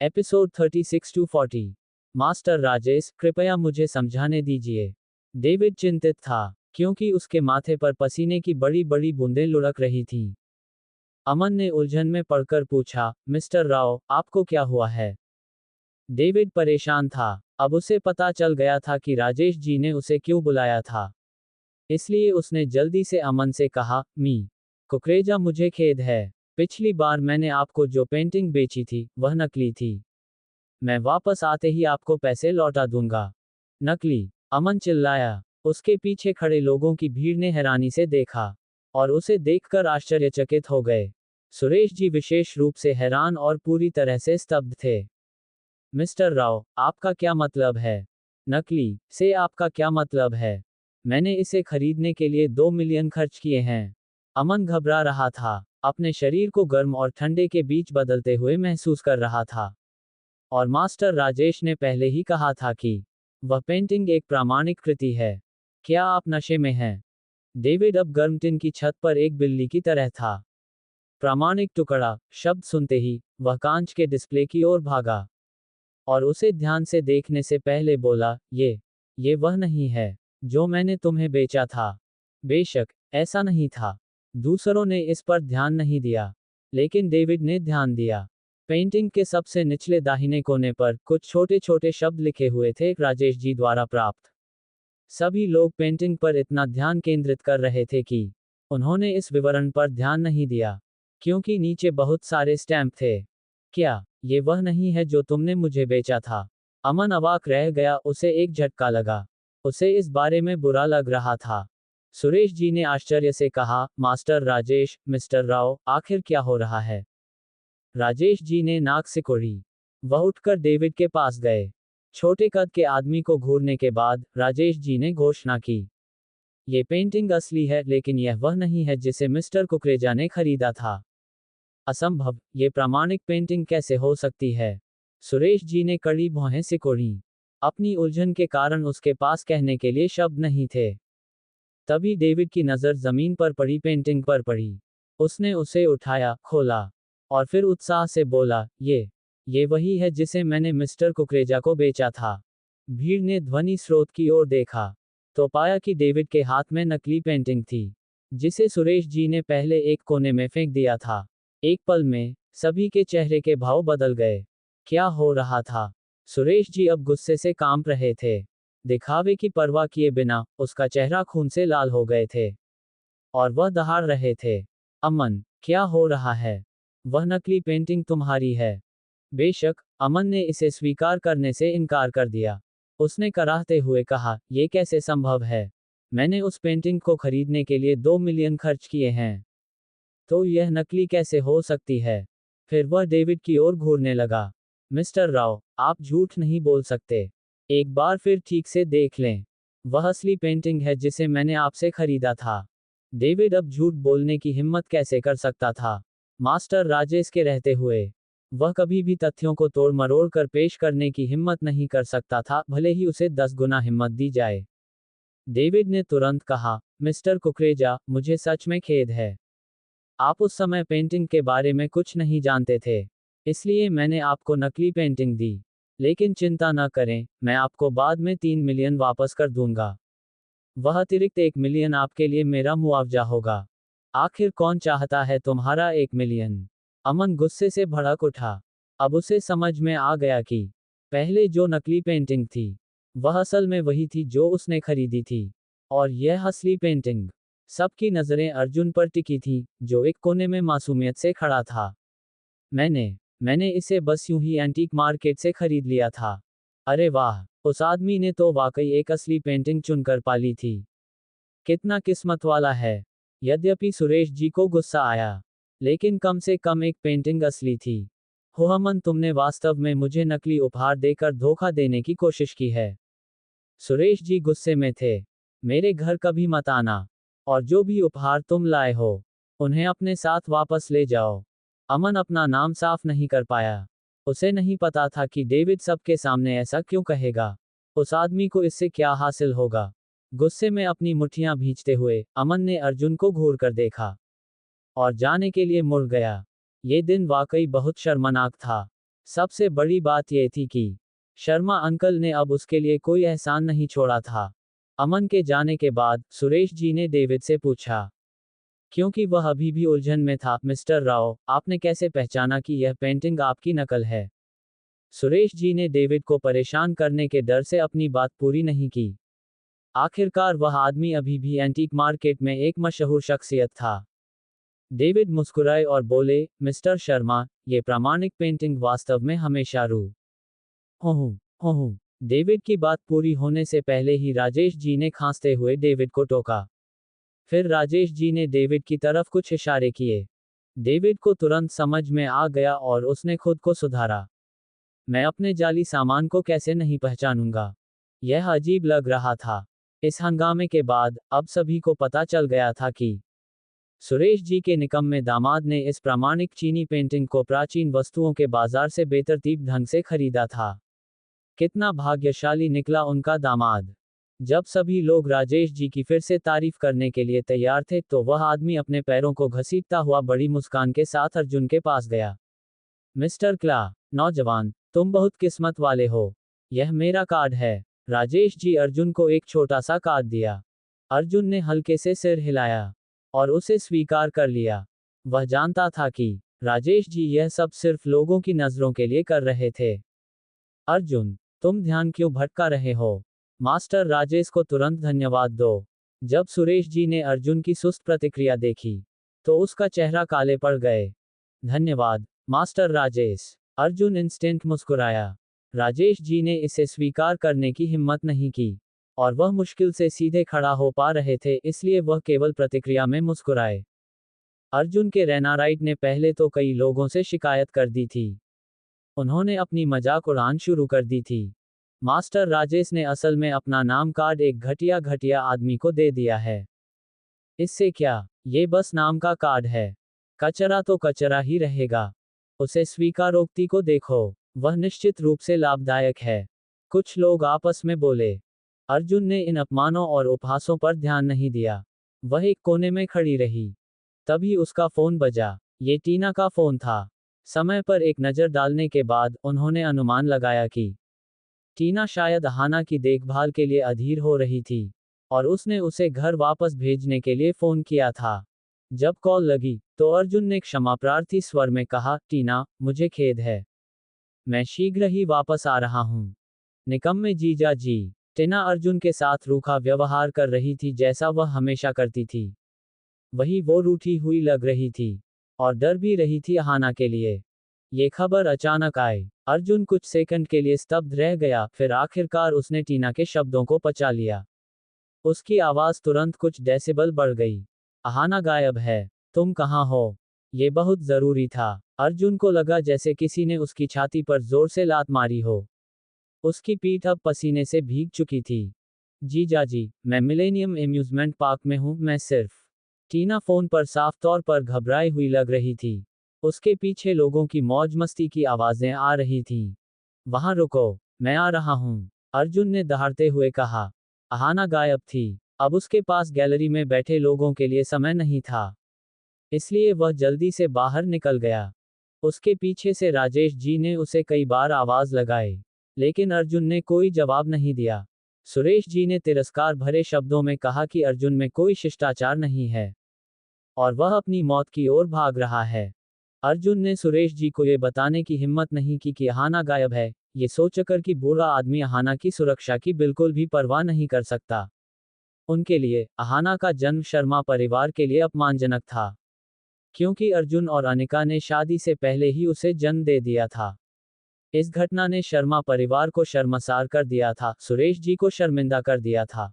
Episode 36 to 40। Master Rajesh, कृपया मुझे समझाने दीजिए। डेविड चिंतित था, क्योंकि उसके माथे पर पसीने की बड़ी बड़ी बूंदें लुढ़क रही थीं। अमन ने उलझन में पड़कर पूछा, मिस्टर राव, आपको क्या हुआ है? डेविड परेशान था। अब उसे पता चल गया था कि राजेश जी ने उसे क्यों बुलाया था। इसलिए उसने जल्दी से अमन से कहा, मी कुकरेजा, मुझे खेद है। पिछली बार मैंने आपको जो पेंटिंग बेची थी, वह नकली थी। मैं वापस आते ही आपको पैसे लौटा दूंगा। नकली? अमन चिल्लाया। उसके पीछे खड़े लोगों की भीड़ ने हैरानी से देखा, और उसे देखकर आश्चर्यचकित हो गए। सुरेश जी विशेष रूप से हैरान और पूरी तरह से स्तब्ध थे। मिस्टर राव, आपका क्या मतलब है? नकली से आपका क्या मतलब है? मैंने इसे खरीदने के लिए 2 मिलियन खर्च किए हैं। अमन घबरा रहा था, अपने शरीर को गर्म और ठंडे के बीच बदलते हुए महसूस कर रहा था। और मास्टर राजेश ने पहले ही कहा था कि वह पेंटिंग एक प्रामाणिक कृति है। क्या आप नशे में हैं? डेविड अब गर्म टिन की छत पर एक बिल्ली की तरह था। प्रामाणिक टुकड़ा शब्द सुनते ही वह कांच के डिस्प्ले की ओर भागा, और उसे ध्यान से देखने से पहले बोला, ये वह नहीं है जो मैंने तुम्हें बेचा था। बेशक ऐसा नहीं था। दूसरों ने इस पर ध्यान नहीं दिया, लेकिन डेविड ने ध्यान दिया। पेंटिंग के सबसे निचले दाहिने कोने पर कुछ छोटे छोटे शब्द लिखे हुए थे, राजेश जी द्वारा प्राप्त। सभी लोग पेंटिंग पर इतना ध्यान केंद्रित कर रहे थे कि उन्होंने इस विवरण पर ध्यान नहीं दिया, क्योंकि नीचे बहुत सारे स्टैम्प थे। क्या ये वह नहीं है जो तुमने मुझे बेचा था? अमन अवाक रह गया, उसे एक झटका लगा। उसे इस बारे में बुरा लग रहा था। सुरेश जी ने आश्चर्य से कहा, मास्टर राजेश, मिस्टर राव, आखिर क्या हो रहा है? राजेश जी ने नाक सिकोड़ी। वह उठकर डेविड के पास गए। छोटे कद के आदमी को घूरने के बाद राजेश जी ने घोषणा की, ये पेंटिंग असली है, लेकिन यह वह नहीं है जिसे मिस्टर कुकरेजा ने खरीदा था। असंभव, ये प्रामाणिक पेंटिंग कैसे हो सकती है? सुरेश जी ने कड़ी भौहें सिकोड़ी। अपनी उलझन के कारण उसके पास कहने के लिए शब्द नहीं थे। तभी डेविड की नज़र जमीन पर पड़ी पेंटिंग पर पड़ी। उसने उसे उठाया, खोला, और फिर उत्साह से बोला, ये वही है जिसे मैंने मिस्टर कुकरेजा को बेचा था। भीड़ ने ध्वनि स्रोत की ओर देखा, तो पाया कि डेविड के हाथ में नकली पेंटिंग थी, जिसे सुरेश जी ने पहले एक कोने में फेंक दिया था। एक पल में सभी के चेहरे के भाव बदल गए। क्या हो रहा था? सुरेश जी अब गुस्से से कांप रहे थे। दिखावे की परवाह किए बिना उसका चेहरा खून से लाल हो गए थे, और वह दहाड़ रहे थे। अमन, क्या हो रहा है? वह नकली पेंटिंग तुम्हारी है? बेशक। अमन ने इसे स्वीकार करने से इनकार कर दिया। उसने कराहते हुए कहा, यह कैसे संभव है? मैंने उस पेंटिंग को खरीदने के लिए 2 मिलियन खर्च किए हैं। तो यह नकली कैसे हो सकती है? फिर वह डेविड की ओर घूरने लगा। मिस्टर राव, आप झूठ नहीं बोल सकते। एक बार फिर ठीक से देख लें। वह असली पेंटिंग है जिसे मैंने आपसे खरीदा था। डेविड अब झूठ बोलने की हिम्मत कैसे कर सकता था, मास्टर राजेश के रहते हुए? वह कभी भी तथ्यों को तोड़ मरोड़ कर पेश करने की हिम्मत नहीं कर सकता था, भले ही उसे 10 गुना हिम्मत दी जाए। डेविड ने तुरंत कहा, मिस्टर कुकरेजा, मुझे सच में खेद है। आप उस समय पेंटिंग के बारे में कुछ नहीं जानते थे, इसलिए मैंने आपको नकली पेंटिंग दी। लेकिन चिंता न करें, मैं आपको बाद में 3 मिलियन वापस कर दूंगा। वह अतिरिक्त 1 मिलियन आपके लिए मेरा मुआवजा होगा। आखिर कौन चाहता है तुम्हारा 1 मिलियन? अमन गुस्से से भड़क उठा। अब उसे समझ में आ गया कि पहले जो नकली पेंटिंग थी, वह असल में वही थी जो उसने खरीदी थी। और यह असली पेंटिंग। सबकी नजरें अर्जुन पर टिकी थी, जो एक कोने में मासूमियत से खड़ा था। मैंने इसे बस यूं ही एंटीक मार्केट से खरीद लिया था। अरे वाह, उस आदमी ने तो वाकई एक असली पेंटिंग चुनकर पाली थी। कितना किस्मत वाला है। यद्यपि सुरेश जी को गुस्सा आया, लेकिन कम से कम एक पेंटिंग असली थी। हो अमन, तुमने वास्तव में मुझे नकली उपहार देकर धोखा देने की कोशिश की है। सुरेश जी गुस्से में थे। मेरे घर कभी मत आना, और जो भी उपहार तुम लाए हो, उन्हें अपने साथ वापस ले जाओ। अमन अपना नाम साफ नहीं कर पाया। उसे नहीं पता था कि डेविड सबके सामने ऐसा क्यों कहेगा। उस आदमी को इससे क्या हासिल होगा? गुस्से में अपनी मुट्ठियां भींचते हुए अमन ने अर्जुन को घूर कर देखा, और जाने के लिए मुड़ गया। ये दिन वाकई बहुत शर्मनाक था। सबसे बड़ी बात यह थी कि शर्मा अंकल ने अब उसके लिए कोई एहसान नहीं छोड़ा था। अमन के जाने के बाद सुरेश जी ने डेविड से पूछा, क्योंकि वह अभी भी उलझन में था, मिस्टर राव, आपने कैसे पहचाना कि यह पेंटिंग आपकी नकल है? सुरेश जी ने डेविड को परेशान करने के डर से अपनी बात पूरी नहीं की। आखिरकार वह आदमी अभी भी एंटीक मार्केट में एक मशहूर शख्सियत था। डेविड मुस्कुराए और बोले, मिस्टर शर्मा, ये प्रामाणिक पेंटिंग वास्तव में हमेशा रू हो हो। डेविड की बात पूरी होने से पहले ही राजेश जी ने खांसते हुए डेविड को टोका। फिर राजेश जी ने डेविड की तरफ कुछ इशारे किए। डेविड को तुरंत समझ में आ गया और उसने खुद को सुधारा। मैं अपने जाली सामान को कैसे नहीं पहचानूंगा? यह अजीब लग रहा था। इस हंगामे के बाद अब सभी को पता चल गया था कि सुरेश जी के निकम्मे दामाद ने इस प्रामाणिक चीनी पेंटिंग को प्राचीन वस्तुओं के बाजार से बेतरतीब ढंग से खरीदा था। कितना भाग्यशाली निकला उनका दामाद। जब सभी लोग राजेश जी की फिर से तारीफ करने के लिए तैयार थे तो वह आदमी अपने पैरों को घसीटता हुआ बड़ी मुस्कान के साथ अर्जुन के पास गया। मिस्टर क्ला, नौजवान, तुम बहुत किस्मत वाले हो। यह मेरा कार्ड है। राजेश जी अर्जुन को एक छोटा सा कार्ड दिया। अर्जुन ने हल्के से सिर हिलाया और उसे स्वीकार कर लिया। वह जानता था कि राजेश जी यह सब सिर्फ लोगों की नजरों के लिए कर रहे थे। अर्जुन, तुम ध्यान क्यों भटका रहे हो? मास्टर राजेश को तुरंत धन्यवाद दो। जब सुरेश जी ने अर्जुन की सुस्त प्रतिक्रिया देखी तो उसका चेहरा काले पड़ गए। धन्यवाद, मास्टर राजेश। अर्जुन इंस्टेंट मुस्कुराया। राजेश जी ने इसे स्वीकार करने की हिम्मत नहीं की और वह मुश्किल से सीधे खड़ा हो पा रहे थे, इसलिए वह केवल प्रतिक्रिया में मुस्कुराए। अर्जुन के रेनाराइट ने पहले तो कई लोगों से शिकायत कर दी थी। उन्होंने अपनी मजाक उड़ान शुरू कर दी थी। मास्टर राजेश ने असल में अपना नाम कार्ड एक घटिया आदमी को दे दिया है। इससे क्या, ये बस नाम का कार्ड है। कचरा तो कचरा ही रहेगा। उसे स्वीकारोक्ति को देखो, वह निश्चित रूप से लाभदायक है। कुछ लोग आपस में बोले। अर्जुन ने इन अपमानों और उपहासों पर ध्यान नहीं दिया। वह एक कोने में खड़ी रही। तभी उसका फोन बजा। ये टीना का फोन था। समय पर एक नज़र डालने के बाद उन्होंने अनुमान लगाया कि टीना शायद अहाना की देखभाल के लिए अधीर हो रही थी और उसने उसे घर वापस भेजने के लिए फोन किया था। जब कॉल लगी तो अर्जुन ने क्षमाप्रार्थी स्वर में कहा, टीना, मुझे खेद है। मैं शीघ्र ही वापस आ रहा हूँ। निकम्मे जीजा जी। टीना अर्जुन के साथ रूखा व्यवहार कर रही थी जैसा वह हमेशा करती थी। वही वो रूठी हुई लग रही थी और डर भी रही थी अहाना के लिए। ये खबर अचानक आई। अर्जुन कुछ सेकंड के लिए स्तब्ध रह गया, फिर आखिरकार उसने टीना के शब्दों को पचा लिया। उसकी आवाज तुरंत कुछ डेसिबल बढ़ गई। अहाना गायब है। तुम कहाँ हो? ये बहुत जरूरी था। अर्जुन को लगा जैसे किसी ने उसकी छाती पर जोर से लात मारी हो। उसकी पीठ अब पसीने से भीग चुकी थी। जीजा जी, मैं मिलेनियम एम्यूजमेंट पार्क में हूँ, मैं सिर्फ। टीना फोन पर साफ तौर पर घबराई हुई लग रही थी। उसके पीछे लोगों की मौज मस्ती की आवाजें आ रही थीं। वहां रुको, मैं आ रहा हूं, अर्जुन ने दहाड़ते हुए कहा। अहाना गायब थी। अब उसके पास गैलरी में बैठे लोगों के लिए समय नहीं था, इसलिए वह जल्दी से बाहर निकल गया। उसके पीछे से राजेश जी ने उसे कई बार आवाज लगाई, लेकिन अर्जुन ने कोई जवाब नहीं दिया। सुरेश जी ने तिरस्कार भरे शब्दों में कहा कि अर्जुन में कोई शिष्टाचार नहीं है और वह अपनी मौत की ओर भाग रहा है। अर्जुन ने सुरेश जी को ये बताने की हिम्मत नहीं की कि अहाना गायब है, ये सोचकर कि बूढ़ा आदमी अहाना की सुरक्षा की बिल्कुल भी परवाह नहीं कर सकता। उनके लिए अहाना का जन्म शर्मा परिवार के लिए अपमानजनक था, क्योंकि अर्जुन और अनिका ने शादी से पहले ही उसे जन्म दे दिया था। इस घटना ने शर्मा परिवार को शर्मसार कर दिया था, सुरेश जी को शर्मिंदा कर दिया था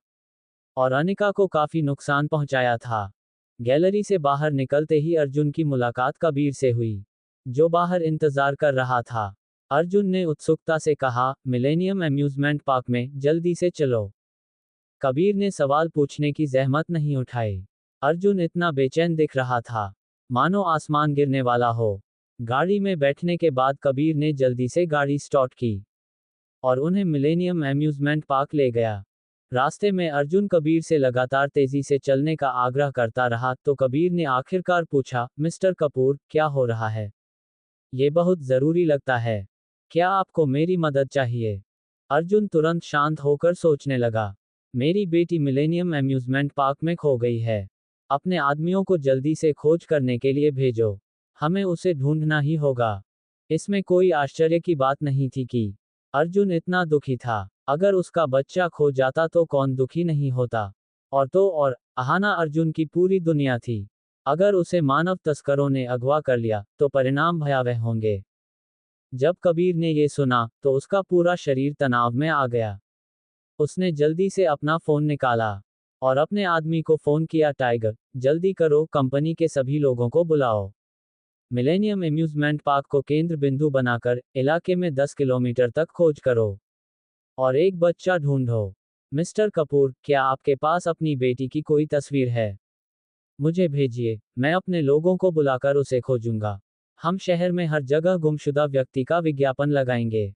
और अनिका को काफी नुकसान पहुंचाया था। गैलरी से बाहर निकलते ही अर्जुन की मुलाकात कबीर से हुई, जो बाहर इंतजार कर रहा था। अर्जुन ने उत्सुकता से कहा, मिलेनियम अम्यूजमेंट पार्क में, जल्दी से चलो। कबीर ने सवाल पूछने की जहमत नहीं उठाई। अर्जुन इतना बेचैन दिख रहा था, मानो आसमान गिरने वाला हो। गाड़ी में बैठने के बाद कबीर ने जल्दी से गाड़ी स्टार्ट की और उन्हें मिलेनियम अम्यूजमेंट पार्क ले गया। रास्ते में अर्जुन कबीर से लगातार तेजी से चलने का आग्रह करता रहा, तो कबीर ने आखिरकार पूछा, मिस्टर कपूर, क्या हो रहा है? ये बहुत जरूरी लगता है। क्या आपको मेरी मदद चाहिए? अर्जुन तुरंत शांत होकर सोचने लगा। मेरी बेटी मिलेनियम अम्यूजमेंट पार्क में खो गई है। अपने आदमियों को जल्दी से खोज करने के लिए भेजो। हमें उसे ढूंढना ही होगा। इसमें कोई आश्चर्य की बात नहीं थी कि अर्जुन इतना दुखी था। अगर उसका बच्चा खो जाता तो कौन दुखी नहीं होता। और तो और, अहाना अर्जुन की पूरी दुनिया थी। अगर उसे मानव तस्करों ने अगवा कर लिया, तो परिणाम भयावह होंगे। जब कबीर ने ये सुना, तो उसका पूरा शरीर तनाव में आ गया। उसने जल्दी से अपना फोन निकाला और अपने आदमी को फोन किया, टाइगर, जल्दी करो, कंपनी के सभी लोगों को बुलाओ। मिलेनियम अम्यूजमेंट पार्क को केंद्र बिंदु बनाकर इलाके में 10 किलोमीटर तक खोज करो और एक बच्चा ढूंढो। मिस्टर कपूर, क्या आपके पास अपनी बेटी की कोई तस्वीर है? मुझे भेजिए, मैं अपने लोगों को बुलाकर उसे खोजूंगा। हम शहर में हर जगह गुमशुदा व्यक्ति का विज्ञापन लगाएंगे।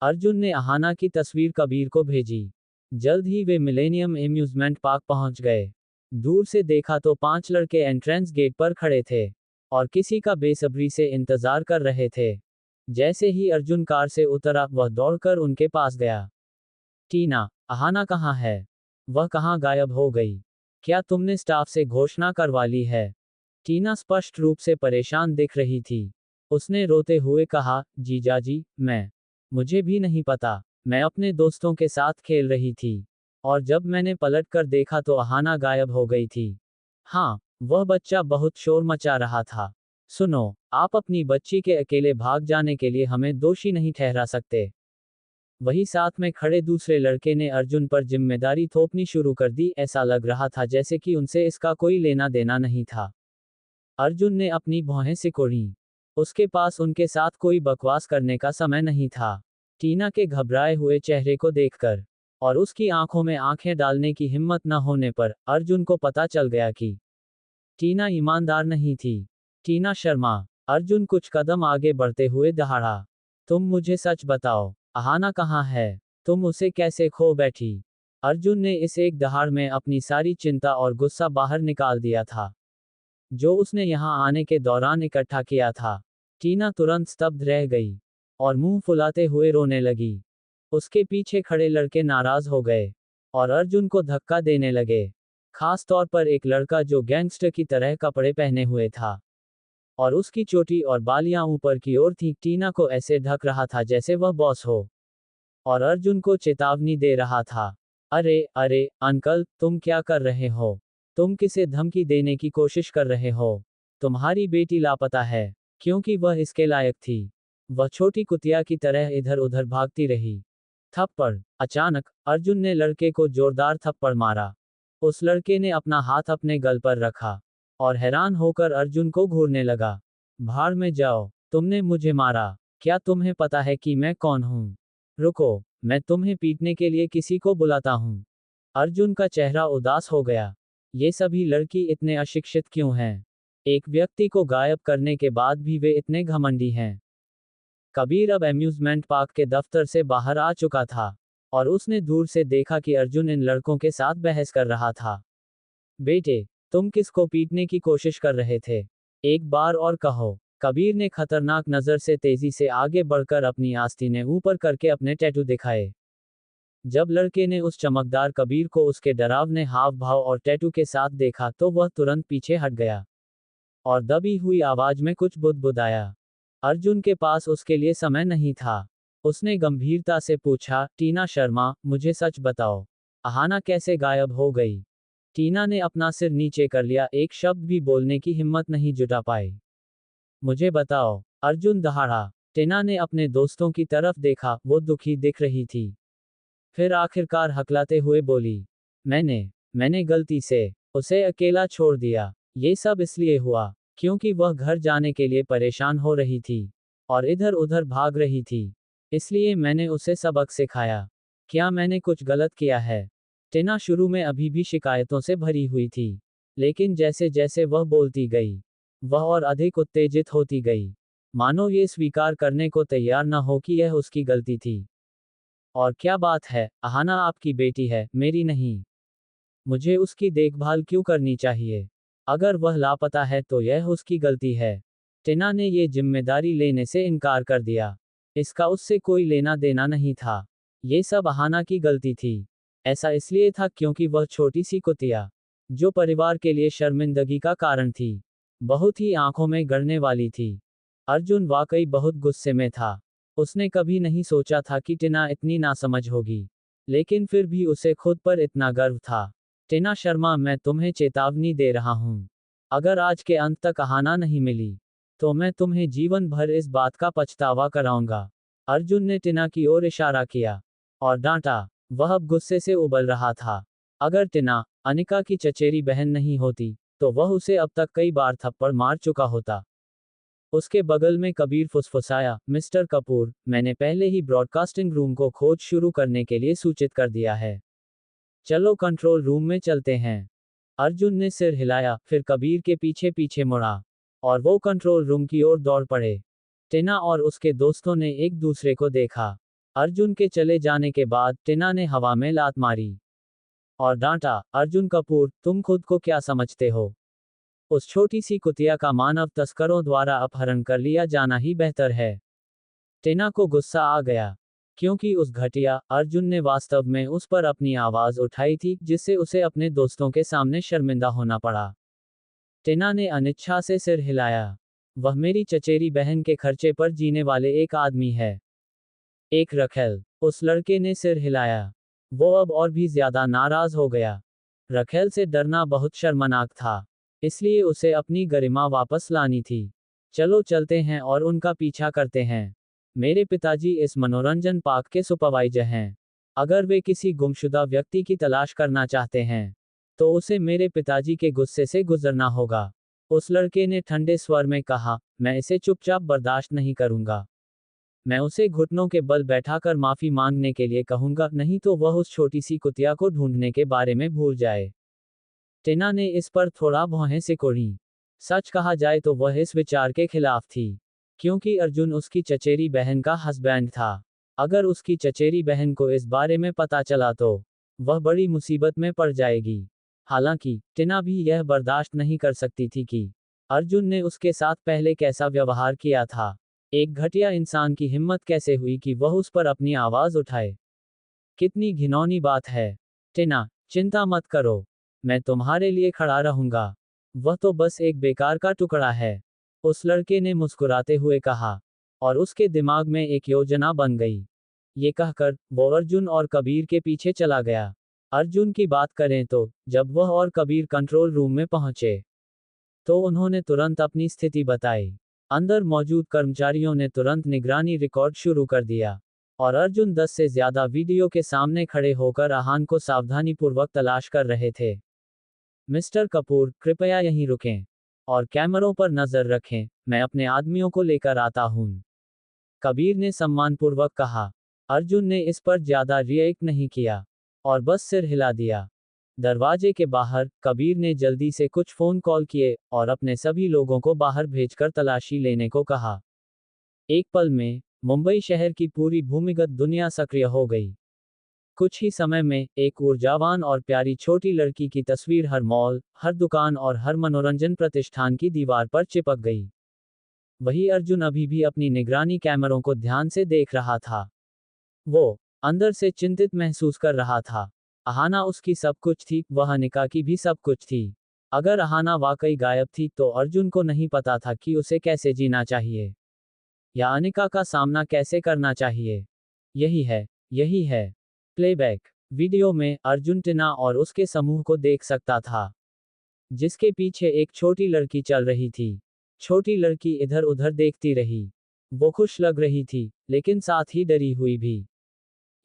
अर्जुन ने अहाना की तस्वीर कबीर को भेजी। जल्द ही वे मिलेनियम एम्यूजमेंट पार्क पहुंच गए। दूर से देखा तो 5 लड़के एंट्रेंस गेट पर खड़े थे और किसी का बेसब्री से इंतजार कर रहे थे। जैसे ही अर्जुन कार से उतरा, वह दौड़कर उनके पास गया। टीना, अहाना कहाँ है? वह कहाँ गायब हो गई? क्या तुमने स्टाफ से घोषणा करवा ली है? टीना स्पष्ट रूप से परेशान दिख रही थी। उसने रोते हुए कहा, जीजाजी, मुझे भी नहीं पता। मैं अपने दोस्तों के साथ खेल रही थी और जब मैंने पलट कर देखा तो अहाना गायब हो गई थी। हाँ, वह बच्चा बहुत शोर मचा रहा था। सुनो, आप अपनी बच्ची के अकेले भाग जाने के लिए हमें दोषी नहीं ठहरा सकते। वही साथ में खड़े दूसरे लड़के ने अर्जुन पर जिम्मेदारी थोपनी शुरू कर दी। ऐसा लग रहा था जैसे कि उनसे इसका कोई लेना देना नहीं था। अर्जुन ने अपनी भौहें सिकोड़ी। उसके पास उनके साथ कोई बकवास करने का समय नहीं था। टीना के घबराए हुए चेहरे को देखकर और उसकी आंखों में आंखें डालने की हिम्मत न होने पर अर्जुन को पता चल गया कि टीना ईमानदार नहीं थी। टीना शर्मा। अर्जुन कुछ कदम आगे बढ़ते हुए दहाड़ा। तुम मुझे सच बताओ, अहाना कहाँ है? तुम उसे कैसे खो बैठी? अर्जुन ने इस एक दहाड़ में अपनी सारी चिंता और गुस्सा बाहर निकाल दिया था, जो उसने यहां आने के दौरान इकट्ठा किया था। टीना तुरंत स्तब्ध रह गई और मुंह फुलाते हुए रोने लगी। उसके पीछे खड़े लड़के नाराज हो गए और अर्जुन को धक्का देने लगे। खास तौर पर एक लड़का जो गैंगस्टर की तरह कपड़े पहने हुए था और उसकी चोटी और बालियां ऊपर की ओर थी। टीना को ऐसे ढक रहा था जैसे वह बॉस हो और अर्जुन को चेतावनी दे रहा था। अरे अरे अंकल, तुम क्या कर रहे हो? तुम किसे धमकी देने की कोशिश कर रहे हो? तुम्हारी बेटी लापता है, क्योंकि वह इसके लायक थी। वह छोटी कुतिया की तरह इधर उधर भागती रही। थप्पड़। अचानक अर्जुन ने लड़के को जोरदार थप्पड़ मारा। उस लड़के ने अपना हाथ अपने गल पर रखा और हैरान होकर अर्जुन को घूरने लगा। भाड़ में जाओ, तुमने मुझे मारा। क्या तुम्हें पता है कि मैं कौन हूं? रुको, मैं तुम्हें पीटने के लिए किसी को बुलाता हूं। अर्जुन का चेहरा उदास हो गया। ये सभी लड़की इतने अशिक्षित क्यों हैं? एक व्यक्ति को गायब करने के बाद भी वे इतने घमंडी हैं। कबीर अब अम्यूजमेंट पार्क के दफ्तर से बाहर आ चुका था और उसने दूर से देखा कि अर्जुन इन लड़कों के साथ बहस कर रहा था। बेटे, तुम किसको पीटने की कोशिश कर रहे थे? एक बार और कहो। कबीर ने खतरनाक नजर से तेजी से आगे बढ़कर अपनी आस्तीनें ऊपर करके अपने टैटू दिखाए। जब लड़के ने उस चमकदार कबीर को उसके डरावने हाव भाव और टैटू के साथ देखा तो वह तुरंत पीछे हट गया और दबी हुई आवाज में कुछ बुदबुदाया। अर्जुन के पास उसके लिए समय नहीं था। उसने गंभीरता से पूछा, टीना शर्मा, मुझे सच बताओ, अहाना कैसे गायब हो गई? टीना ने अपना सिर नीचे कर लिया, एक शब्द भी बोलने की हिम्मत नहीं जुटा पाई। मुझे बताओ, अर्जुन दहाड़ा। टीना ने अपने दोस्तों की तरफ देखा, वो दुखी दिख रही थी। फिर आखिरकार हकलाते हुए बोली, मैंने गलती से उसे अकेला छोड़ दिया। ये सब इसलिए हुआ क्योंकि वह घर जाने के लिए परेशान हो रही थी और इधर उधर भाग रही थी। इसलिए मैंने उसे सबक सिखाया। क्या मैंने कुछ गलत किया है? टीना शुरू में अभी भी शिकायतों से भरी हुई थी, लेकिन जैसे जैसे वह बोलती गई, वह और अधिक उत्तेजित होती गई, मानो ये स्वीकार करने को तैयार न हो कि यह उसकी गलती थी। और क्या बात है, अहाना आपकी बेटी है, मेरी नहीं। मुझे उसकी देखभाल क्यों करनी चाहिए? अगर वह लापता है तो यह उसकी गलती है। टीना ने ये जिम्मेदारी लेने से इनकार कर दिया। इसका उससे कोई लेना देना नहीं था। ये सब अहाना की गलती थी। ऐसा इसलिए था क्योंकि वह छोटी सी कुतिया, जो परिवार के लिए शर्मिंदगी का कारण थी, बहुत ही आंखों में गड़ने वाली थी। अर्जुन वाकई बहुत गुस्से में था। उसने कभी नहीं सोचा था कि टीना इतनी नासमझ होगी, लेकिन फिर भी उसे खुद पर इतना गर्व था। टीना शर्मा, मैं तुम्हें चेतावनी दे रहा हूं। अगर आज के अंत तक अहाना नहीं मिली, तो मैं तुम्हें जीवन भर इस बात का पछतावा कराऊंगा। अर्जुन ने टीना की ओर इशारा किया और डांटा। वह अब गुस्से से उबल रहा था। अगर टीना अनिका की चचेरी बहन नहीं होती, तो वह उसे अब तक कई बार थप्पड़ मार चुका होता। उसके बगल में कबीर फुसफुसाया, मिस्टर कपूर, मैंने पहले ही ब्रॉडकास्टिंग रूम को खोज शुरू करने के लिए सूचित कर दिया है। चलो कंट्रोल रूम में चलते हैं। अर्जुन ने सिर हिलाया, फिर कबीर के पीछे पीछे मुड़ा और वो कंट्रोल रूम की ओर दौड़ पड़े। टीना और उसके दोस्तों ने एक दूसरे को देखा। अर्जुन के चले जाने के बाद टीना ने हवा में लात मारी और डांटा, अर्जुन कपूर, तुम खुद को क्या समझते हो? उस छोटी सी कुतिया का मानव तस्करों द्वारा अपहरण कर लिया जाना ही बेहतर है। टीना को गुस्सा आ गया, क्योंकि उस घटिया अर्जुन ने वास्तव में उस पर अपनी आवाज उठाई थी, जिससे उसे अपने दोस्तों के सामने शर्मिंदा होना पड़ा। टीना ने अनिच्छा से सिर हिलाया। वह मेरी चचेरी बहन के खर्चे पर जीने वाले एक आदमी है। एक रखेल। उस लड़के ने सिर हिलाया। वो अब और भी ज्यादा नाराज हो गया। रखेल से डरना बहुत शर्मनाक था, इसलिए उसे अपनी गरिमा वापस लानी थी। चलो चलते हैं और उनका पीछा करते हैं। मेरे पिताजी इस मनोरंजन पार्क के सुपरवाइजर हैं। अगर वे किसी गुमशुदा व्यक्ति की तलाश करना चाहते हैं, तो उसे मेरे पिताजी के गुस्से से गुजरना होगा। उस लड़के ने ठंडे स्वर में कहा, मैं इसे चुपचाप बर्दाश्त नहीं करूंगा। मैं उसे घुटनों के बल बैठाकर माफी मांगने के लिए कहूंगा, नहीं तो वह उस छोटी सी कुतिया को ढूंढने के बारे में भूल जाए। टीना ने इस पर थोड़ा भौहें सिकोड़ी। सच कहा जाए तो वह इस विचार के खिलाफ थी, क्योंकि अर्जुन उसकी चचेरी बहन का हस्बैंड था। अगर उसकी चचेरी बहन को इस बारे में पता चला तो वह बड़ी मुसीबत में पड़ जाएगी। हालांकि टीना भी यह बर्दाश्त नहीं कर सकती थी कि अर्जुन ने उसके साथ पहले कैसा व्यवहार किया था। एक घटिया इंसान की हिम्मत कैसे हुई कि वह उस पर अपनी आवाज उठाए। कितनी घिनौनी बात है। टीना, चिंता मत करो, मैं तुम्हारे लिए खड़ा रहूंगा। वह तो बस एक बेकार का टुकड़ा है, उस लड़के ने मुस्कुराते हुए कहा, और उसके दिमाग में एक योजना बन गई। ये कहकर वो अर्जुन और कबीर के पीछे चला गया। अर्जुन की बात करें तो जब वह और कबीर कंट्रोल रूम में पहुंचे, तो उन्होंने तुरंत अपनी स्थिति बताई। अंदर मौजूद कर्मचारियों ने तुरंत निगरानी रिकॉर्ड शुरू कर दिया, और अर्जुन 10 से ज्यादा वीडियो के सामने खड़े होकर आहान को सावधानीपूर्वक तलाश कर रहे थे। मिस्टर कपूर, कृपया यहीं रुकें और कैमरों पर नजर रखें, मैं अपने आदमियों को लेकर आता हूं। कबीर ने सम्मानपूर्वक कहा। अर्जुन ने इस पर ज्यादा रिएक्ट नहीं किया और बस सिर हिला दिया। दरवाजे के बाहर कबीर ने जल्दी से कुछ फोन कॉल किए और अपने सभी लोगों को बाहर भेजकर तलाशी लेने को कहा। एक पल में मुंबई शहर की पूरी भूमिगत दुनिया सक्रिय हो गई। कुछ ही समय में एक ऊर्जावान और प्यारी छोटी लड़की की तस्वीर हर मॉल, हर दुकान और हर मनोरंजन प्रतिष्ठान की दीवार पर चिपक गई। वही अर्जुन अभी भी अपनी निगरानी कैमरों को ध्यान से देख रहा था। वो अंदर से चिंतित महसूस कर रहा था। अहाना उसकी सब कुछ थी, वह अनिका की भी सब कुछ थी। अगर अहाना वाकई गायब थी तो अर्जुन को नहीं पता था कि उसे कैसे जीना चाहिए, या अनिका का सामना कैसे करना चाहिए। यही है। प्लेबैक वीडियो में अर्जुन टीना और उसके समूह को देख सकता था, जिसके पीछे एक छोटी लड़की चल रही थी। छोटी लड़की इधर उधर देखती रही। वो खुश लग रही थी, लेकिन साथ ही डरी हुई भी।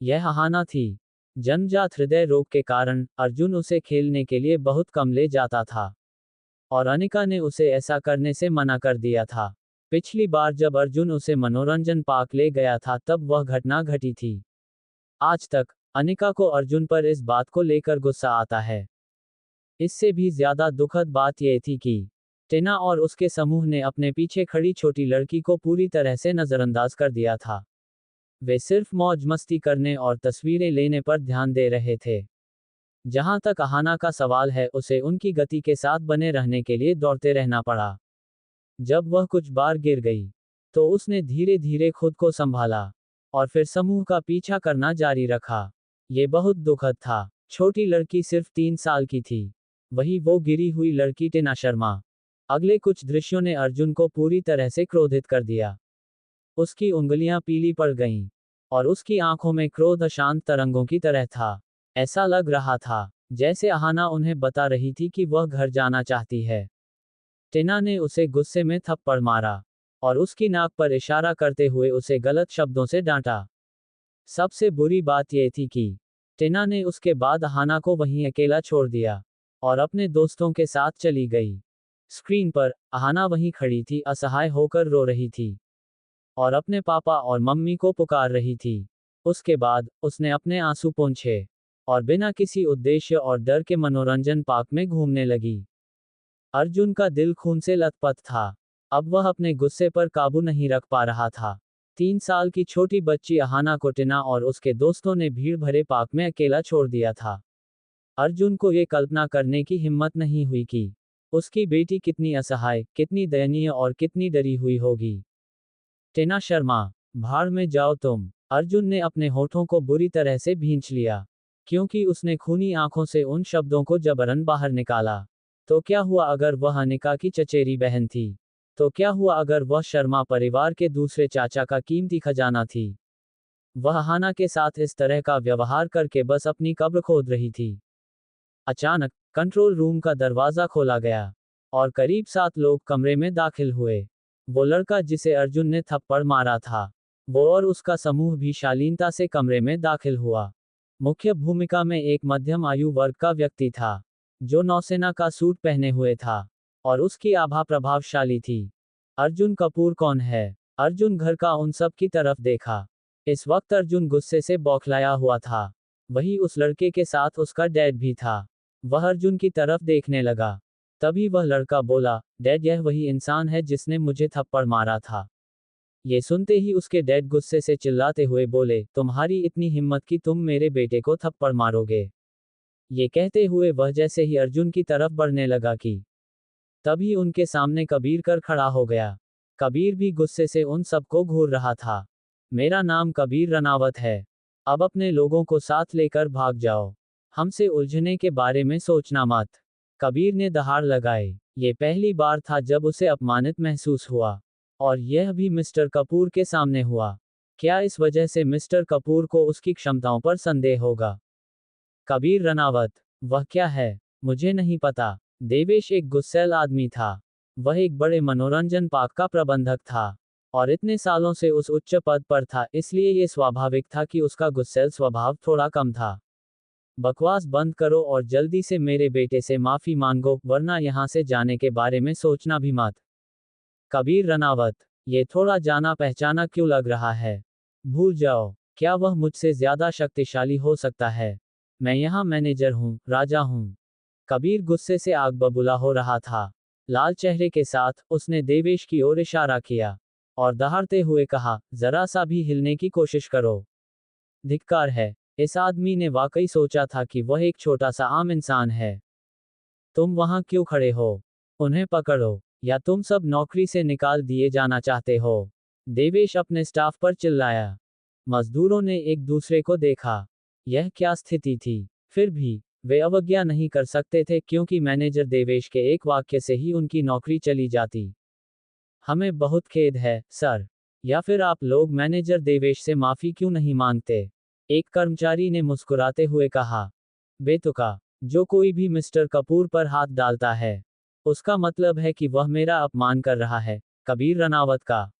यह अहाना थी। जन्मजात हृदय रोग के कारण अर्जुन उसे खेलने के लिए बहुत कम ले जाता था, और अनिका ने उसे ऐसा करने से मना कर दिया था। पिछली बार जब अर्जुन उसे मनोरंजन पार्क ले गया था तब वह घटना घटी थी। आज तक अनिका को अर्जुन पर इस बात को लेकर गुस्सा आता है। इससे भी ज्यादा दुखद बात यह थी कि टीना और उसके समूह ने अपने पीछे खड़ी छोटी लड़की को पूरी तरह से नजरअंदाज कर दिया था। वे सिर्फ मौज मस्ती करने और तस्वीरें लेने पर ध्यान दे रहे थे। जहां तक अहाना का सवाल है, उसे उनकी गति के साथ बने रहने के लिए दौड़ते रहना पड़ा। जब वह कुछ बार गिर गई, तो उसने धीरे धीरे खुद को संभाला और फिर समूह का पीछा करना जारी रखा। ये बहुत दुखद था। छोटी लड़की सिर्फ 3 साल की थी। वही वो गिरी हुई लड़की टीना शर्मा। अगले कुछ दृश्यों ने अर्जुन को पूरी तरह से क्रोधित कर दिया। उसकी उंगलियां पीली पड़ गईं और उसकी आंखों में क्रोध अशांत तरंगों की तरह था। ऐसा लग रहा था जैसे अहाना उन्हें बता रही थी कि वह घर जाना चाहती है। टीना ने उसे गुस्से में थप्पड़ मारा और उसकी नाक पर इशारा करते हुए उसे गलत शब्दों से डांटा। सबसे बुरी बात यह थी कि टीना ने उसके बाद अहाना को वहीं अकेला छोड़ दिया और अपने दोस्तों के साथ चली गई। स्क्रीन पर अहाना वहीं खड़ी थी, असहाय होकर रो रही थी और अपने पापा और मम्मी को पुकार रही थी। उसके बाद उसने अपने आंसू पोंछे और बिना किसी उद्देश्य और डर के मनोरंजन पार्क में घूमने लगी। अर्जुन का दिल खून से लथपथ था। अब वह अपने गुस्से पर काबू नहीं रख पा रहा था। 3 साल की छोटी बच्ची अहाना को टीना और उसके दोस्तों ने भीड़ भरे पार्क में अकेला छोड़ दिया था। अर्जुन को ये कल्पना करने की हिम्मत नहीं हुई कि उसकी बेटी कितनी असहाय, कितनी दयनीय और कितनी डरी हुई होगी। टीना शर्मा, भाड़ में जाओ तुम। अर्जुन ने अपने होठों को बुरी तरह से भींच लिया, क्योंकि उसने खूनी आंखों से उन शब्दों को जबरन बाहर निकाला। तो क्या हुआ अगर वह अनिका की चचेरी बहन थी? तो क्या हुआ अगर वह शर्मा परिवार के दूसरे चाचा का कीमती खजाना थी? वह अहाना के साथ इस तरह का व्यवहार करके बस अपनी कब्र खोद रही थी। अचानक कंट्रोल रूम का दरवाजा खोला गया और करीब 7 लोग कमरे में दाखिल हुए। वो लड़का जिसे अर्जुन ने थप्पड़ मारा था, वो और उसका समूह भी शालीनता से कमरे में दाखिल हुआ। मुख्य भूमिका में एक मध्यम आयु वर्ग का व्यक्ति था, जो नौसेना का सूट पहने हुए था और उसकी आभा प्रभावशाली थी। अर्जुन कपूर कौन है? अर्जुन घर का उन सब की तरफ देखा। इस वक्त अर्जुन गुस्से से बौखलाया हुआ था। वही उस लड़के के साथ उसका डैड भी था। वह अर्जुन की तरफ देखने लगा। तभी वह लड़का बोला, डैड, यह वही इंसान है जिसने मुझे थप्पड़ मारा था। ये सुनते ही उसके डैड गुस्से से चिल्लाते हुए बोले, तुम्हारी इतनी हिम्मत कि तुम मेरे बेटे को थप्पड़ मारोगे? ये कहते हुए वह जैसे ही अर्जुन की तरफ बढ़ने लगा कि तभी उनके सामने कबीर कर खड़ा हो गया। कबीर भी गुस्से से उन सबको घूर रहा था। मेरा नाम कबीर रनावत है। अब अपने लोगों को साथ लेकर भाग जाओ। हमसे उलझने के बारे में सोचना मत। कबीर ने दहाड़ लगाई। ये पहली बार था जब उसे अपमानित महसूस हुआ, और यह भी मिस्टर कपूर के सामने हुआ। क्या इस वजह से मिस्टर कपूर को उसकी क्षमताओं पर संदेह होगा? कबीर रनावत, वह क्या है? मुझे नहीं पता। देवेश एक गुस्सैल आदमी था। वह एक बड़े मनोरंजन पार्क का प्रबंधक था और इतने सालों से उस उच्च पद पर था, इसलिए ये स्वाभाविक था कि उसका गुस्सैल स्वभाव थोड़ा कम था। बकवास बंद करो और जल्दी से मेरे बेटे से माफी मांगो, वरना यहाँ से जाने के बारे में सोचना भी मत। कबीर रनावत, ये थोड़ा जाना पहचाना क्यों लग रहा है? भूल जाओ। क्या वह मुझसे ज्यादा शक्तिशाली हो सकता है? मैं यहाँ मैनेजर हूँ, राजा हूँ। कबीर गुस्से से आग बबूला हो रहा था। लाल चेहरे के साथ उसने देवेश की ओर इशारा किया और दहाड़ते हुए कहा, जरा सा भी हिलने की कोशिश करो। धिक्कार है। इस आदमी ने वाकई सोचा था कि वह एक छोटा सा आम इंसान है। तुम वहां क्यों खड़े हो? उन्हें पकड़ो, या तुम सब नौकरी से निकाल दिए जाना चाहते हो? देवेश अपने स्टाफ पर चिल्लाया। मजदूरों ने एक दूसरे को देखा। यह क्या स्थिति थी? फिर भी वे अवज्ञा नहीं कर सकते थे, क्योंकि मैनेजर देवेश के एक वाक्य से ही उनकी नौकरी चली जाती। हमें बहुत खेद है, सर। या फिर आप लोग मैनेजर देवेश से माफी क्यों नहीं मांगते? एक कर्मचारी ने मुस्कुराते हुए कहा। बेतुका, जो कोई भी मिस्टर कपूर पर हाथ डालता है, उसका मतलब है कि वह मेरा अपमान कर रहा है। कबीर रनावत का।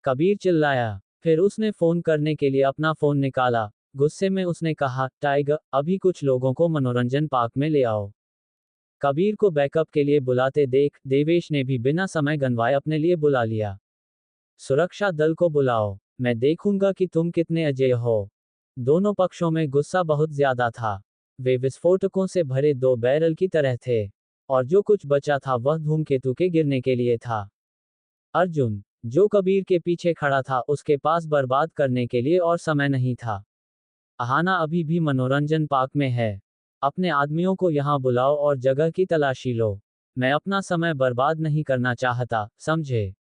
कबीर चिल्लाया। फिर उसने फोन करने के लिए अपना फोन निकाला। गुस्से में उसने कहा, टाइगर, अभी कुछ लोगों को मनोरंजन पार्क में ले आओ। कबीर को बैकअप के लिए बुलाते देख देवेश ने भी बिना समय गंवाए अपने लिए बुला लिया। सुरक्षा दल को बुलाओ, मैं देखूंगा कि तुम कितने अजेय हो। दोनों पक्षों में गुस्सा बहुत ज्यादा था। वे विस्फोटकों से भरे 2 बैरल की तरह थे, और जो कुछ बचा था वह धूमकेतु के गिरने के लिए था। अर्जुन, जो कबीर के पीछे खड़ा था, उसके पास बर्बाद करने के लिए और समय नहीं था। अहाना अभी भी मनोरंजन पार्क में है। अपने आदमियों को यहाँ बुलाओ और जगह की तलाशी लो। मैं अपना समय बर्बाद नहीं करना चाहता, समझे?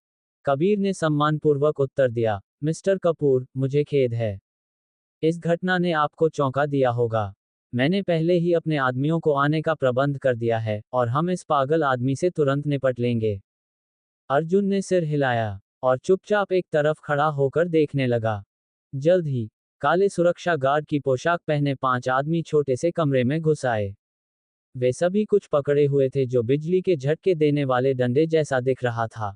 कबीर ने सम्मानपूर्वक उत्तर दिया, मिस्टर कपूर, मुझे खेद है। इस घटना ने आपको चौंका दिया होगा। मैंने पहले ही अपने आदमियों को आने का प्रबंध कर दिया है, और हम इस पागल आदमी से तुरंत निपट लेंगे। अर्जुन ने सिर हिलाया और चुपचाप एक तरफ खड़ा होकर देखने लगा। जल्द ही काले सुरक्षा गार्ड की पोशाक पहने 5 आदमी छोटे से कमरे में घुस आए। वे सभी कुछ पकड़े हुए थे जो बिजली के झटके देने वाले डंडे जैसा दिख रहा था।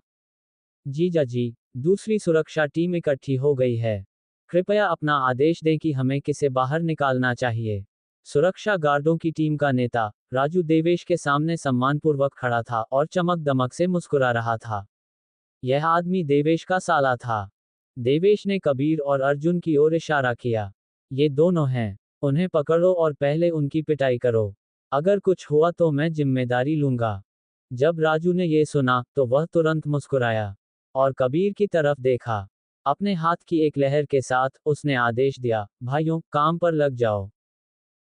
जीजा जी, दूसरी सुरक्षा टीम इकट्ठी हो गई है। कृपया अपना आदेश दें कि हमें किसे बाहर निकालना चाहिए। सुरक्षा गार्डों की टीम का नेता राजू देवेश के सामने सम्मानपूर्वक खड़ा था और चमक दमक से मुस्कुरा रहा था। यह आदमी देवेश का साला था। देवेश ने कबीर और अर्जुन की ओर इशारा किया। ये दोनों हैं, उन्हें पकड़ो और पहले उनकी पिटाई करो। अगर कुछ हुआ तो मैं जिम्मेदारी लूंगा। जब राजू ने ये सुना तो वह तुरंत मुस्कुराया और कबीर की तरफ देखा। अपने हाथ की एक लहर के साथ उसने आदेश दिया, भाइयों, काम पर लग जाओ।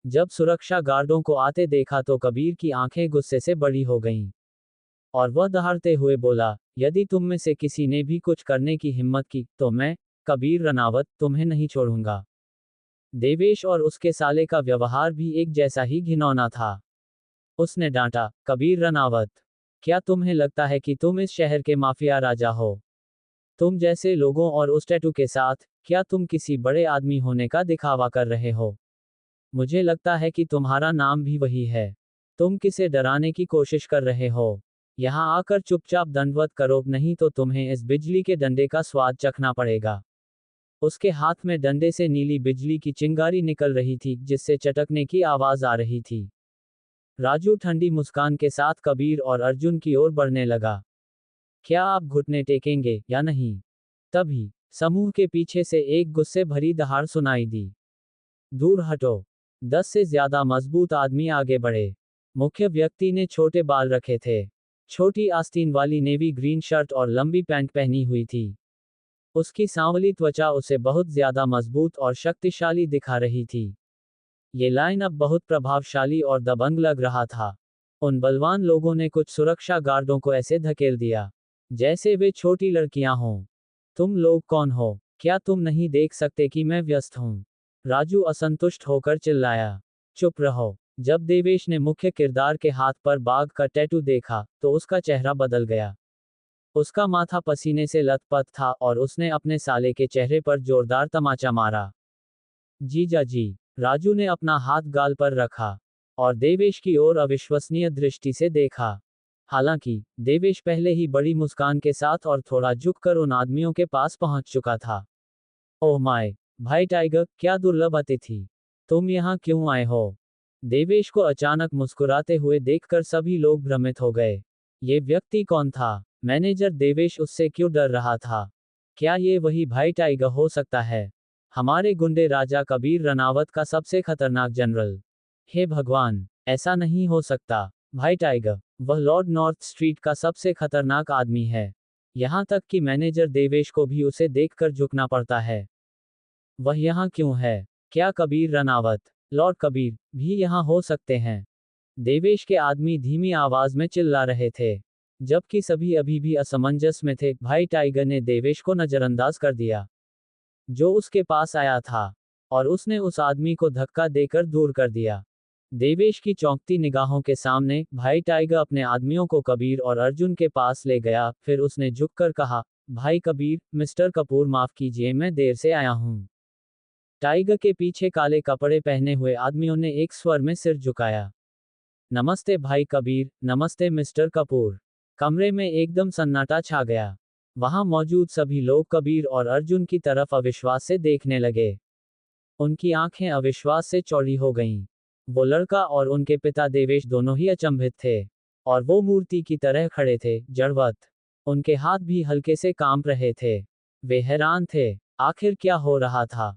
जब सुरक्षा गार्डों को आते देखा तो कबीर की आंखें गुस्से से बड़ी हो गईं और वह दहाड़ते हुए बोला, यदि तुम में से किसी ने भी कुछ करने की हिम्मत की तो मैं, कबीर रनावत, तुम्हें नहीं छोड़ूंगा। देवेश और उसके साले का व्यवहार भी एक जैसा ही घिनौना था। उसने डांटा, कबीर रनावत, क्या तुम्हें लगता है कि तुम इस शहर के माफिया राजा हो? तुम जैसे लोगों और उस टैटू के साथ, क्या तुम किसी बड़े आदमी होने का दिखावा कर रहे हो? मुझे लगता है कि तुम्हारा नाम भी वही है। तुम किसे डराने की कोशिश कर रहे हो? यहाँ आकर चुपचाप दंडवत करो, नहीं तो तुम्हें इस बिजली के डंडे का स्वाद चखना पड़ेगा। उसके हाथ में डंडे से नीली बिजली की चिंगारी निकल रही थी जिससे चटकने की आवाज आ रही थी। राजू ठंडी मुस्कान के साथ कबीर और अर्जुन की ओर बढ़ने लगा। क्या आप घुटने टेकेंगे या नहीं? तभी समूह के पीछे से एक गुस्से भरी दहाड़ सुनाई दी। दूर हटो। 10 से ज्यादा मजबूत आदमी आगे बढ़े। मुख्य व्यक्ति ने छोटे बाल रखे थे, छोटी आस्तीन वाली नेवी ग्रीन शर्ट और लंबी पैंट पहनी हुई थी। उसकी सांवली त्वचा उसे बहुत ज्यादा मजबूत और शक्तिशाली दिखा रही थी। ये लाइन अब बहुत प्रभावशाली और दबंग लग रहा था। उन बलवान लोगों ने कुछ सुरक्षा गार्डों को ऐसे धकेल दिया जैसे वे छोटी लड़कियां हों। तुम लोग कौन हो? क्या तुम नहीं देख सकते कि मैं व्यस्त हूं? राजू असंतुष्ट होकर चिल्लाया। चुप रहो। जब देवेश ने मुख्य किरदार के हाथ पर बाघ का टैटू देखा तो उसका चेहरा बदल गया। उसका माथा पसीने से लथपथ था और उसने अपने साले के चेहरे पर जोरदार तमाचा मारा। जीजा जी, राजू ने अपना हाथ गाल पर रखा और देवेश की ओर अविश्वसनीय दृष्टि से देखा। हालांकि देवेश पहले ही बड़ी मुस्कान के साथ और थोड़ा झुककर उन आदमियों के पास पहुंच चुका था। ओह माय, भाई टाइगर, क्या दुर्लभ अतिथि, तुम यहाँ क्यों आए हो? देवेश को अचानक मुस्कुराते हुए देखकर सभी लोग भ्रमित हो गए। ये व्यक्ति कौन था? मैनेजर देवेश उससे क्यों डर रहा था? क्या ये वही भाई टाइगर हो सकता है, हमारे गुंडे राजा कबीर रनावत का सबसे खतरनाक जनरल? हे भगवान, ऐसा नहीं हो सकता। भाई टाइगर, वह लॉर्ड नॉर्थ स्ट्रीट का सबसे खतरनाक आदमी है। यहाँ तक कि मैनेजर देवेश को भी उसे देखकर झुकना पड़ता है। वह यहाँ क्यों है? क्या कबीर रनावत, लॉर्ड कबीर, भी यहाँ हो सकते हैं? देवेश के आदमी धीमी आवाज में चिल्ला रहे थे, जबकि सभी अभी भी असमंजस में थे। भाई टाइगर ने देवेश को नजरअंदाज कर दिया जो उसके पास आया था, और उसने उस आदमी को धक्का देकर दूर कर दिया। देवेश की चौंकती निगाहों के सामने भाई टाइगर अपने आदमियों को कबीर और अर्जुन के पास ले गया। फिर उसने झुककर कहा, भाई कबीर, मिस्टर कपूर, माफ कीजिए, मैं देर से आया हूँ। टाइगर के पीछे काले कपड़े पहने हुए आदमियों ने एक स्वर में सिर झुकाया। नमस्ते भाई कबीर, नमस्ते मिस्टर कपूर। कमरे में एकदम सन्नाटा छा गया। वहां मौजूद सभी लोग कबीर और अर्जुन की तरफ अविश्वास से देखने लगे। उनकी आंखें अविश्वास से चौड़ी हो गईं। वो लड़का और उनके पिता देवेश दोनों ही अचंभित थे, और वो मूर्ति की तरह खड़े थे, जड़वत। उनके हाथ भी हल्के से कांप रहे थे। वे हैरान थे, आखिर क्या हो रहा था।